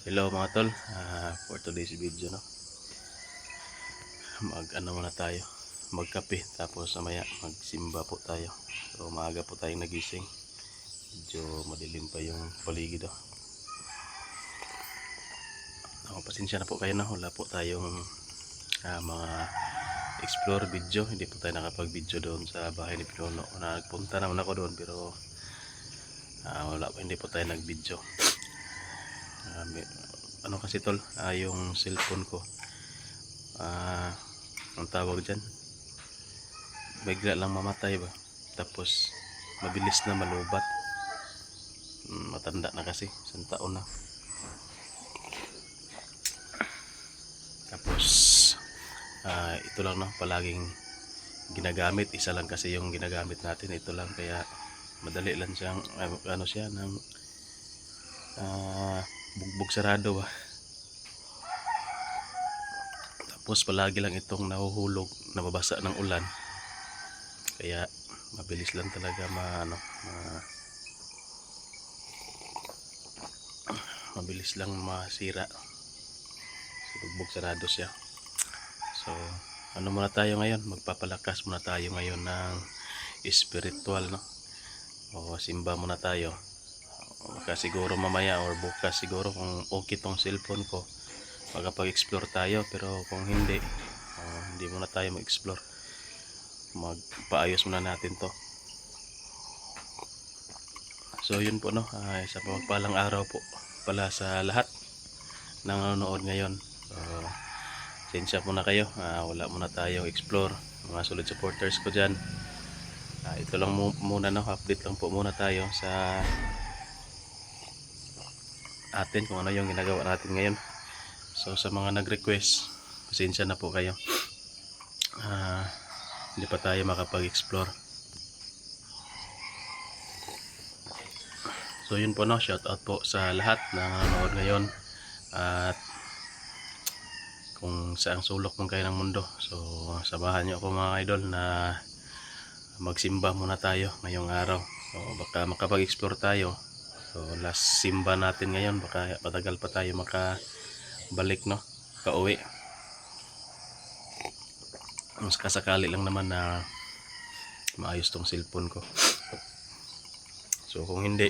Hello mga tol, for today's video muna tayo, magkape tapos mamaya magsimba po tayo. So maaga po tayong nagising, medyo madilim pa yung paligid pasensya na po kayo wala po tayong mga explore video, hindi po tayo nakapag video doon sa bahay ni Pinuno. Nagpunta naman ako doon pero hindi po tayo nag video. Kasi tol, yung cellphone ko ang tawag dyan, bigla lang mamatay ba, tapos mabilis na malubat. Matanda na kasi, isang taon na. Tapos ito lang palaging ginagamit, isa lang kasi yung ginagamit natin, ito lang, kaya madali lang siyang siya ng bugbog sarado ba. Tapos palagi lang itong nahuhulog, nababasa ng ulan, kaya mabilis lang talaga mabilis lang masira, bugbog sarado siya. So muna tayo ngayon, magpapalakas muna tayo ngayon ng spiritual o simba muna tayo. Baka siguro mamaya or bukas siguro kung okay tong cellphone ko, makapag-explore tayo, pero kung hindi, hindi muna tayo mag-explore, magpaayos muna natin to. So yun po isang pagpalang araw po pala sa lahat ng nanonood ngayon. So sensya po na kayo, wala muna tayo explore, mga solid supporters ko dyan. Ito lang muna update lang po muna tayo sa atin kung ano yung ginagawa natin ngayon. So sa mga nag-request, pasensya na po kayo, hindi pa tayo makapag-explore. So yun po shout out po sa lahat na nanonood ngayon, at kung saang sulok mong kayo ng mundo. So samahan niyo ako mga idol na magsimba muna tayo ngayong araw. So baka makapag-explore tayo. So last simba natin ngayon, baka patagal pa tayo makabalik pauwi. Mas kasakali lang naman na maayos tong cellphone ko. So kung hindi,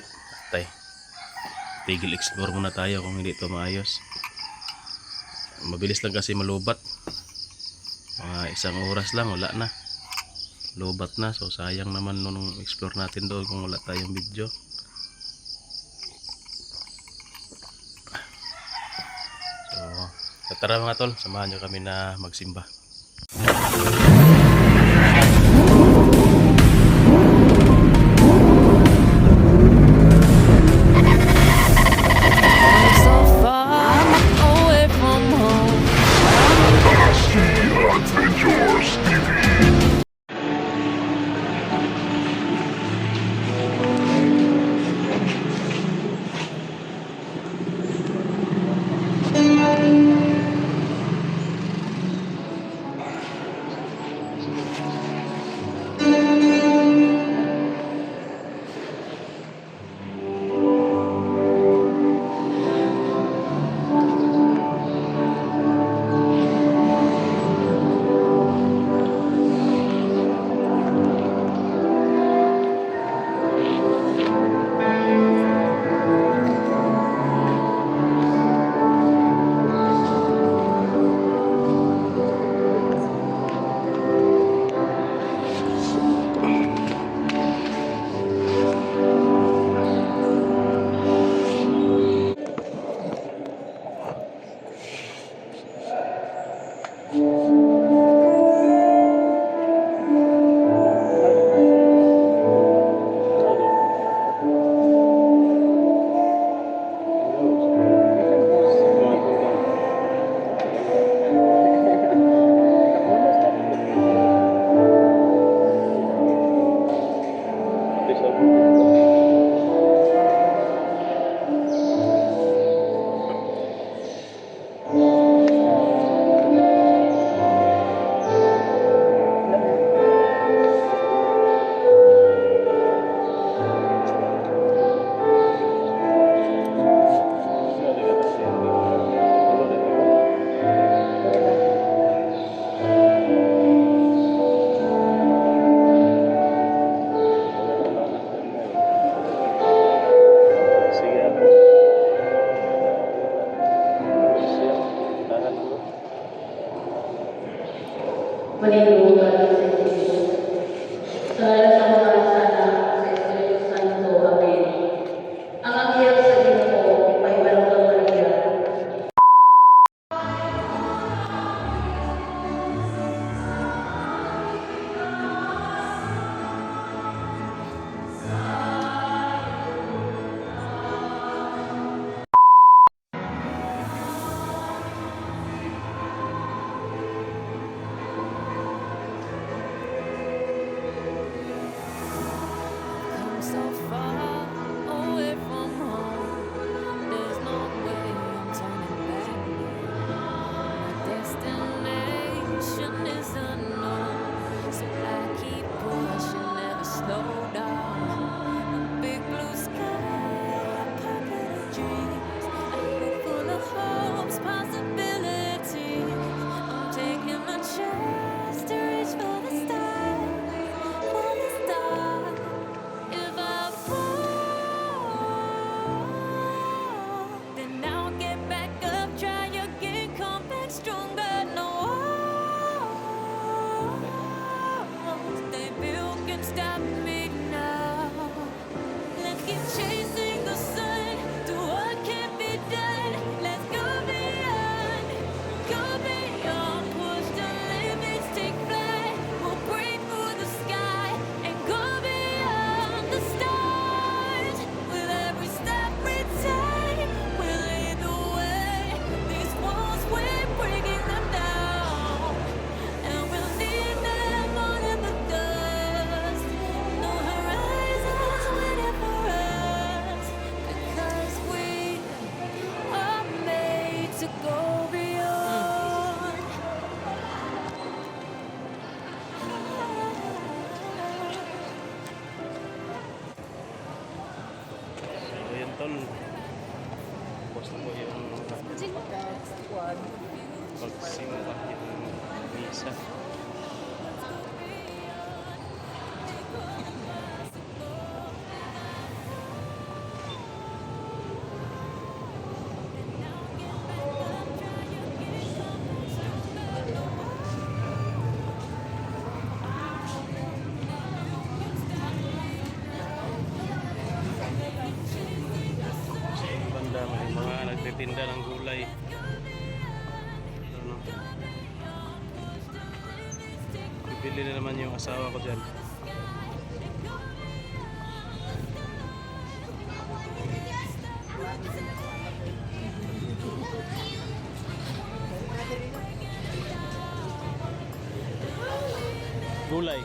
tigil explore muna tayo kung hindi ito maayos. Mabilis lang kasi malubat, mga isang oras lang wala na, lubat na. So sayang naman nung explore natin doon kung wala tayong video. So tara mga tol, samahan nyo kami na magsimba. po yung pagsimba yung misa. Banda may mga nagtitinda ng gulay. Ano? Bibili na naman yung asawa ko dyan. Gulay.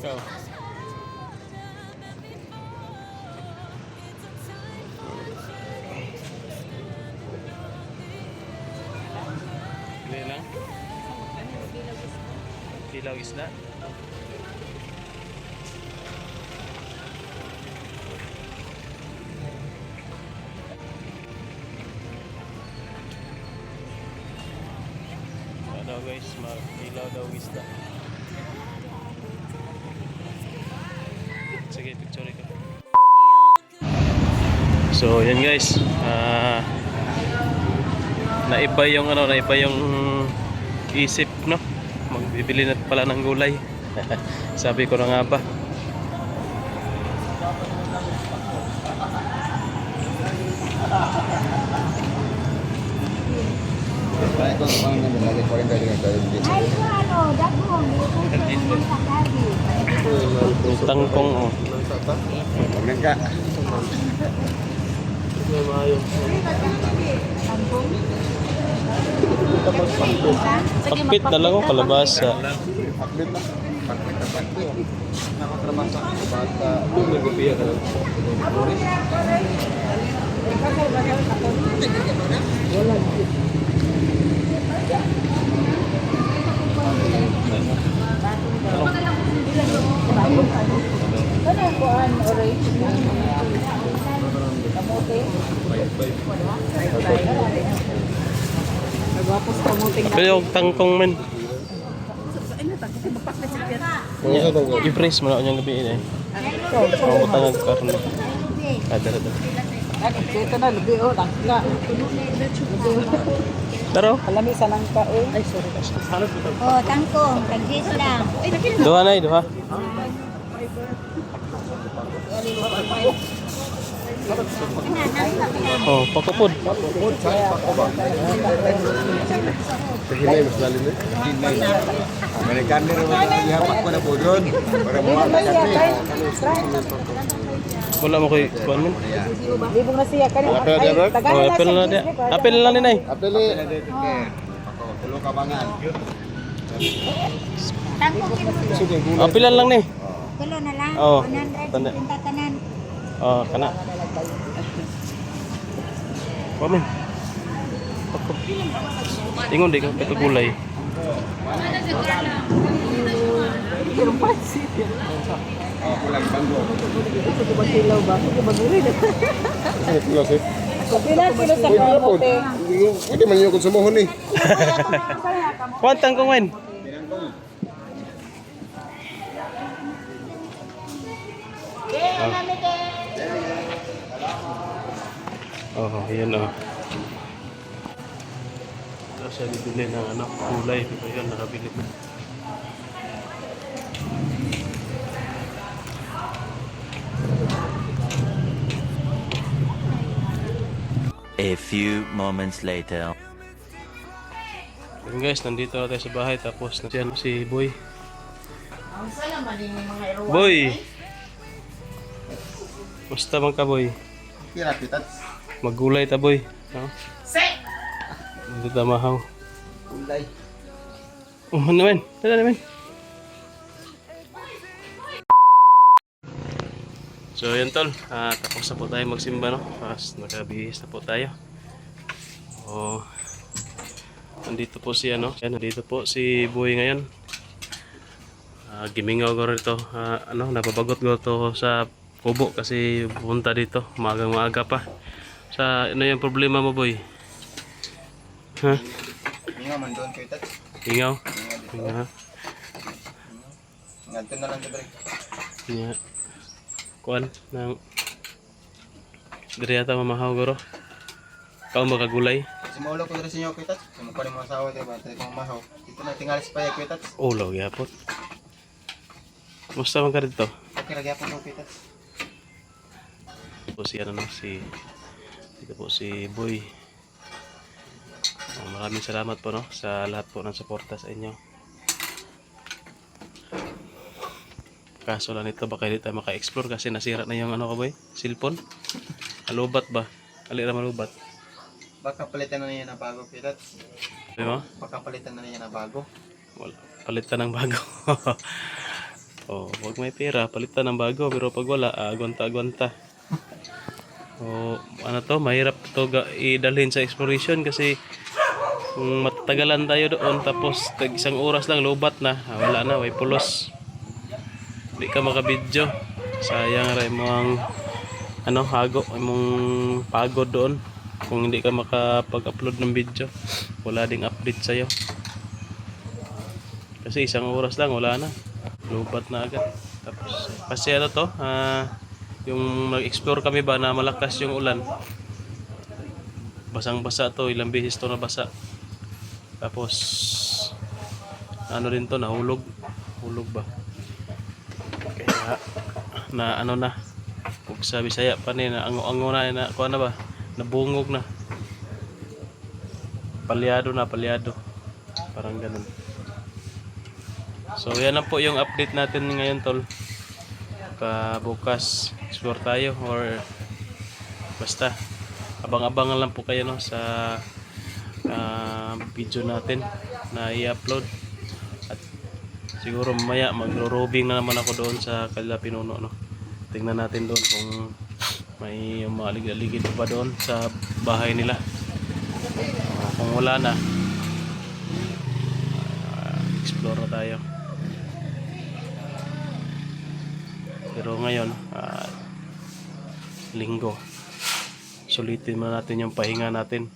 Ikaw. Bili lang. Kilaw isda. Daw guys, mag-ilaw daw isda. Sige, picture ko. So, yan guys. Naiba yung naiba yung isip, no? Magbibili na pala ng gulay. Sabi ko na nga ba. Ay, ito naman yung lagi ko rin tayo dito. Ay, ito ano, dagong. Tangkong, oh. Pagnan ka. Pakpit na lang oh, kalabasa. Pakbit na. Pakbit na pakbit. Nakatrabasa. Bata. Nagbibiya ka lang. Ano po ang orange? Kamote? Nagwapos kamote nga. Pero yung tangkong man. I-press mo na kanyang gabi eh. Ang utang ng karne. Dala. Ito na, lubi o. Tangka. Daro? Alami sa nangka o. Ay, sorry. Oh, tangkong, tagis lang. Duha na duha. Oh, pakupod. Pakbut. Saan pakbut? Hinay, mas lalim eh. Hinay. Amerikan ni naman ihapak ko na po doon. Para mga kami. Wala mo koy kuan man. Libong na siya. Apel dia, bro? Oh, apel na dia. Apel na ni nay. Apel eh. Ako, tulo kabangan. Tangkong kilo. Apelan lang ni. Kilo na lang. Oo. 100 Tanda. pinta tanan. Oh, kana. Kuan. Ako. Ingon di ka peto gulay. Oh, pulang banggo. Ito ba kilaw ba? Ito ba gulay na? Ay, pulang eh. Pila kilo sa Pwede na po. kamote. Pwede man yung konsumohon eh. Kuan tangkong wen. Oh, yan oh. Ito siya bibili ng gulay. Ito yun, nakabili ko. A few moments later. Yun guys, nandito na tayo sa bahay. Tapos nandiyan si Boy. Boy! Musta man ka, Boy? Kira pitat. Maggulay ta, Boy. No? Hindi ta mahaw. Ulay. Ano naman? Tala naman. So yun tol, tapos na po tayo magsimba, no? Tapos nakabihis na po tayo. Oh, nandito po si nandito po si Boy ngayon. Gimingaw ko rito. Napabagot ko to sa kubo kasi punta dito. Maagang maaga pa. Ano yung problema mo, boy? Ha? Ingaw man doon kayo tat. Ingaw? Ingaw dito. Ingaw. Ngadto na lang dito. Nya. Kuan nang diri ata mamahaw guro. Kaon makagulay. Kasi maulo ko dito sa inyo kayo tat. Kung pa rin mo asawa diba? Tayo kong mahaw. Dito na tingalis pa kayo tat. Ulaw gyapon. Musta man ka dito? Okay lagi ako kayo tat. Po si dito po si Boy. Maraming salamat po no sa lahat po ng suporta sa inyo. Kaso lang ito baka hindi tayo maka-explore kasi nasira na yung ko boy, cellphone. Alubat ba? Alira malubat. Baka palitan na niya na bago kayo tat. Di ba? Baka palitan na niya na bago. Wala. Palitan ng bago. Oh, wag may pera, palitan ng bago pero pag wala, agwanta-agwanta. Oh, mahirap to idalhin sa exploration kasi kung matatagalan tayo doon tapos tag isang oras lang lobat na, wala na, way pulos. Hindi ka makabidyo. Sayang rin mo ang hago, mong pagod doon kung hindi ka makapag-upload ng video. Wala ding update sa'yo. Kasi isang oras lang, wala na. Lubat na agad. Tapos, kasi yung nag-explore kami ba na malakas yung ulan. Basang-basa to, ilang beses to nabasa. Tapos, rin to, nahulog. Hulog ba? Kaya, kung sa Bisaya pa na, ango na, kuha na ba? Nabungog na. Palyado. Parang ganun. So yan na po yung update natin ngayon tol. Bukas explore tayo or basta abang-abangan lang po kayo no sa video natin na i-upload. At siguro mamaya magro-roving na naman ako doon sa Kalila Pinuno no. Tingnan natin doon kung may maalig-aligid pa doon sa bahay nila. Kung wala na explore na tayo. Pero ngayon, linggo. Sulitin muna natin yung pahinga natin.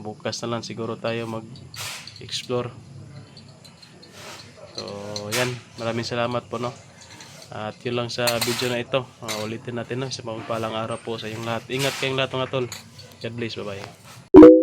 Bukas na lang siguro tayo mag-explore. So, yan. Maraming salamat po, no? At yun lang sa video na ito. Ulitin natin, no? Sa mapagpalang araw po sa inyong lahat. Ingat kayong lahat, mga tol. God bless. Bye-bye.